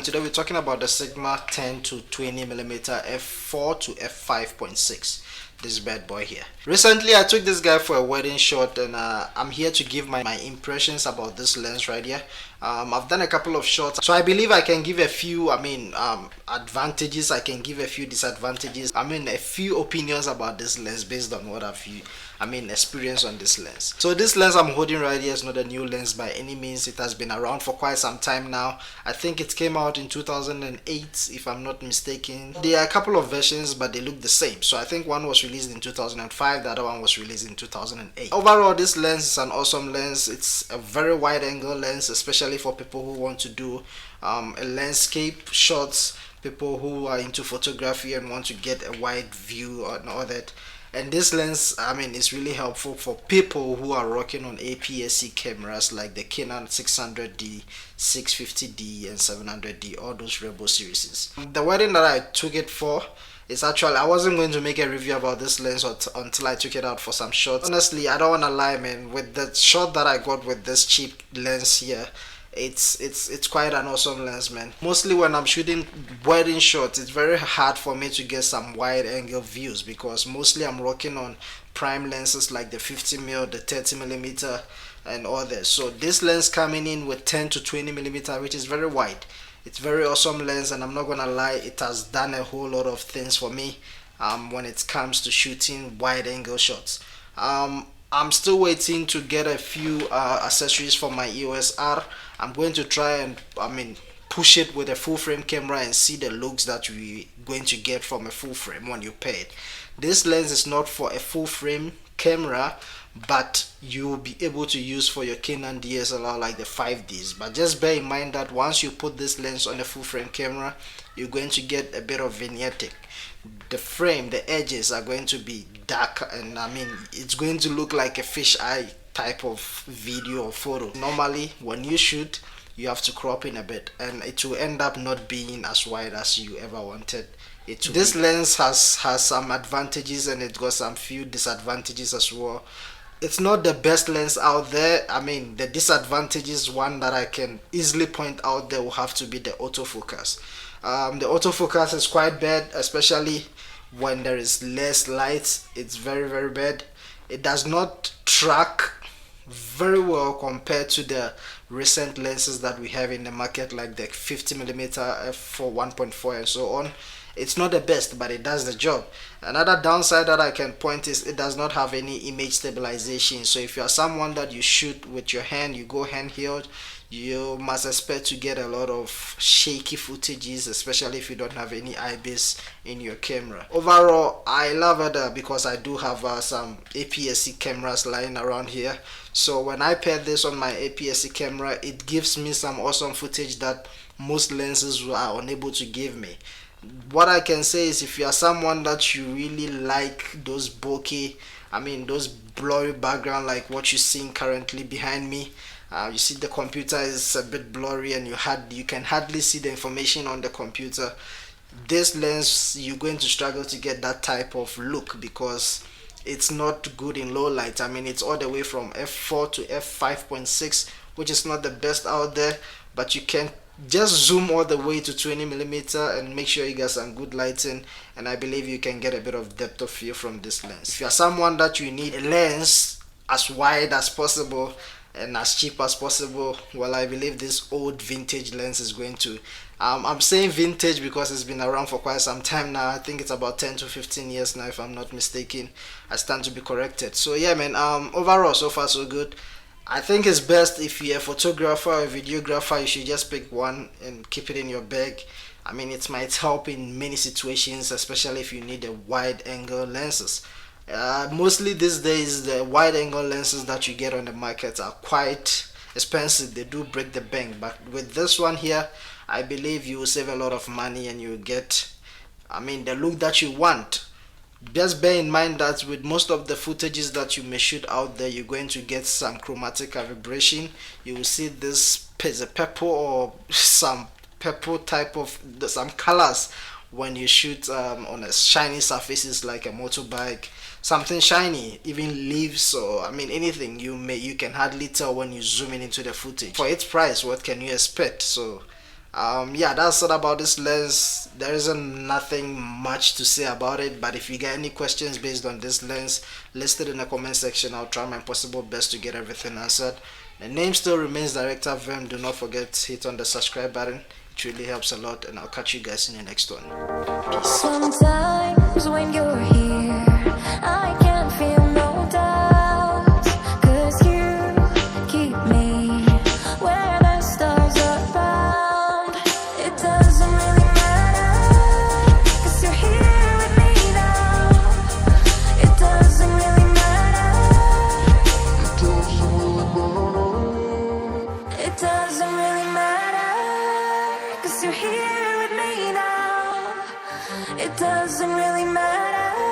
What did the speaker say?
Today we're talking about the Sigma 10 to 20 millimeter f4 to f5.6. This bad boy here. Recently I took this guy for a wedding shot, and I'm here to give my impressions about this lens right here. I've done a couple of shots, so I believe I can give a few advantages, I can give a few disadvantages, a few opinions about this lens based on what I've experience on this lens. So this lens I'm holding right here is not a new lens by any means. It has been around for quite some time now. I think it came out in 2008 if I'm not mistaken. There are a couple of versions, but they look the same. So I think one was released in 2005, the other one was released in 2008. Overall, this lens is an awesome lens. It's a very wide angle lens, especially for people who want to do a landscape shots, people who are into photography and want to get a wide view and all that. And this lens is really helpful for people who are rocking on APS-C cameras like the Canon 600D, 650D and 700D, all those Rebel series. The wedding that I took it for is actually, I wasn't going to make a review about this lens until I took it out for some shots. Honestly, I don't want to lie, man. With the shot that I got with this cheap lens here, it's quite an awesome lens, man. Mostly when I'm shooting wedding shots, it's very hard for me to get some wide angle views because mostly I'm working on prime lenses like the 50mm, the 30mm and all that. So this lens coming in with 10 to 20mm, which is very wide, it's very awesome lens, and I'm not gonna lie, it has done a whole lot of things for me when it comes to shooting wide angle shots. I'm still waiting to get a few accessories for my EOS R. I'm going to try and push it with a full frame camera and see the looks that we're going to get from a full frame when you pair it. This lens is not for a full frame camera, but you will be able to use for your Canon DSLR like the 5Ds. But just bear in mind that once you put this lens on a full frame camera, you're going to get a bit of vignetting. The frame, the edges are going to be dark, and it's going to look like a fisheye type of video or photo. Normally when you shoot, you have to crop in a bit and it will end up not being as wide as you ever wanted it to. This lens has some advantages and it got some few disadvantages as well. It's not the best lens out there. The disadvantages, one that I can easily point out there, will have to be the autofocus. The autofocus is quite bad, especially when there is less light. It's very bad. It does not track very well compared to the recent lenses that we have in the market like the 50mm f4 1.4 and so on. It's not the best, but it does the job. Another downside that I can point is it does not have any image stabilization. So if you are someone that you shoot with your hand, you go handheld, you must expect to get a lot of shaky footages, especially if you don't have any IBIS in your camera. Overall, I love it because I do have some APS-C cameras lying around here. So when I pair this on my APS-C camera, it gives me some awesome footage that most lenses are unable to give me. What I can say is, if you are someone that you really like those bokeh, those blurry background like what you're seeing currently behind me, you see the computer is a bit blurry and you can hardly see the information on the computer. This lens, you're going to struggle to get that type of look because it's not good in low light. It's all the way from f4 to f5.6, which is not the best out there, but you can just zoom all the way to 20mm and make sure you get some good lighting, and I believe you can get a bit of depth of field from this lens. If you're someone that you need a lens as wide as possible and as cheap as possible, well, I believe this old vintage lens is going to I'm saying vintage because it's been around for quite some time now. I think it's about 10 to 15 years now if I'm not mistaken. I stand to be corrected. So yeah, man, overall so far so good. I think it's best if you're a photographer or a videographer, you should just pick one and keep it in your bag. It might help in many situations, especially if you need a wide angle lenses. Mostly these days, the wide angle lenses that you get on the market are quite expensive. They do break the bank, but with this one here, I believe you will save a lot of money and you will get the look that you want. Just bear in mind that with most of the footages that you may shoot out there, you're going to get some chromatic vibration. You will see this purple or some purple type of some colors when you shoot on a shiny surfaces like a motorbike, something shiny, even leaves, or anything. You can hardly tell when you zoom in into the footage. For its price, what can you expect? So Yeah, that's all about this lens. There isn't nothing much to say about it, but if you get any questions based on this lens, list it in the comment section. I'll try my possible best to get everything answered. The name still remains Director Vim. Do not forget to hit on the subscribe button. It really helps a lot, and I'll catch you guys in the next one. Peace. Sometimes when you're here, I can't feel no doubt, 'cause you keep me where the stars are found. It doesn't really matter, 'cause you're here with me now. It doesn't really matter. It doesn't really matter, 'cause you're here with me now. It doesn't really matter.